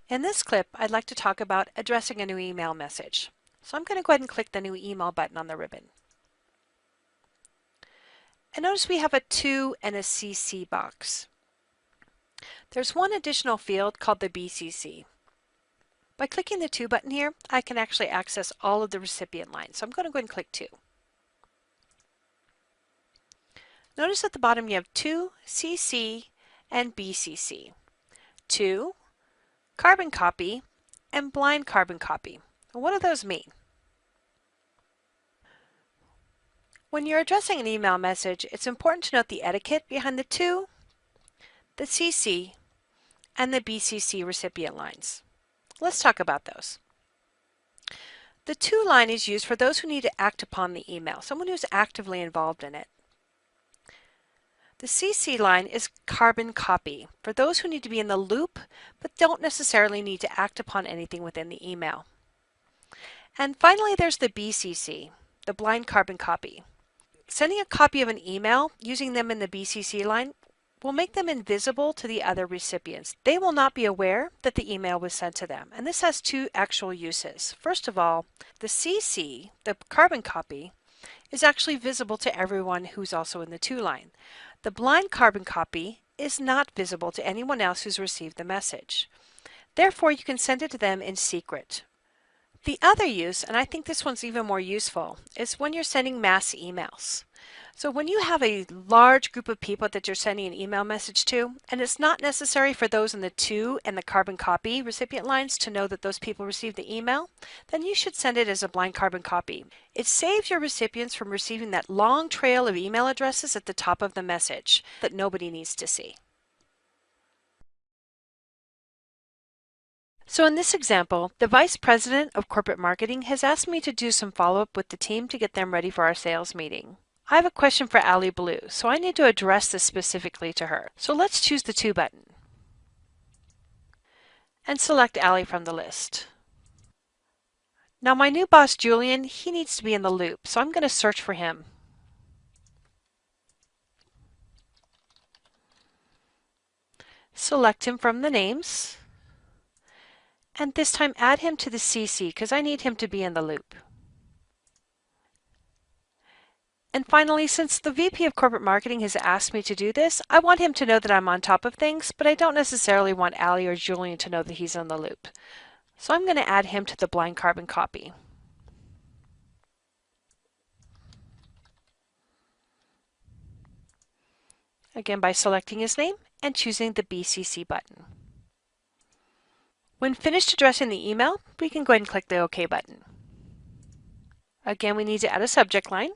In this clip, I'd like to talk about addressing a new email message. So I'm going to go ahead and click the new email button on the ribbon. And notice we have a to and a CC box. There's one additional field called the BCC. By clicking the to button here, I can actually access all of the recipient lines. So I'm going to go ahead and click to. Notice at the bottom you have to, CC, and BCC. To, carbon copy, and blind carbon copy. What do those mean? When you're addressing an email message, it's important to note the etiquette behind the to, the CC, and the BCC recipient lines. Let's talk about those. The to line is used for those who need to act upon the email, someone who's actively involved in it. The CC line is carbon copy for those who need to be in the loop but don't necessarily need to act upon anything within the email. And finally, there's the BCC, the blind carbon copy. Sending a copy of an email using them in the BCC line will make them invisible to the other recipients. They will not be aware that the email was sent to them. And this has two actual uses. First of all, the CC, the carbon copy, is actually visible to everyone who's also in the to line. The blind carbon copy is not visible to anyone else who's received the message. Therefore, you can send it to them in secret. The other use, and I think this one's even more useful, is when you're sending mass emails. So when you have a large group of people that you're sending an email message to, and it's not necessary for those in the to and the carbon copy recipient lines to know that those people received the email, then you should send it as a blind carbon copy. It saves your recipients from receiving that long trail of email addresses at the top of the message that nobody needs to see. So in this example, the Vice President of Corporate Marketing has asked me to do some follow-up with the team to get them ready for our sales meeting. I have a question for Ali Blue, so I need to address this specifically to her. So let's choose the to button and select Ali from the list. Now my new boss, Julian, he needs to be in the loop, so I'm going to search for him. Select him from the names, and this time add him to the CC because I need him to be in the loop. And finally, since the VP of Corporate Marketing has asked me to do this, I want him to know that I'm on top of things, but I don't necessarily want Ali or Julian to know that he's in the loop. So I'm going to add him to the blind carbon copy. Again, by selecting his name and choosing the BCC button. When finished addressing the email, we can go ahead and click the OK button. Again, we need to add a subject line.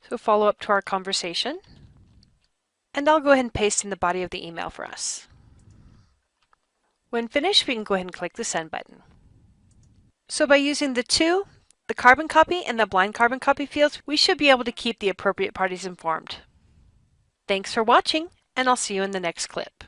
So follow up to our conversation. And I'll go ahead and paste in the body of the email for us. When finished, we can go ahead and click the send button. So by using the to, the carbon copy, and the blind carbon copy fields, we should be able to keep the appropriate parties informed. Thanks for watching, and I'll see you in the next clip.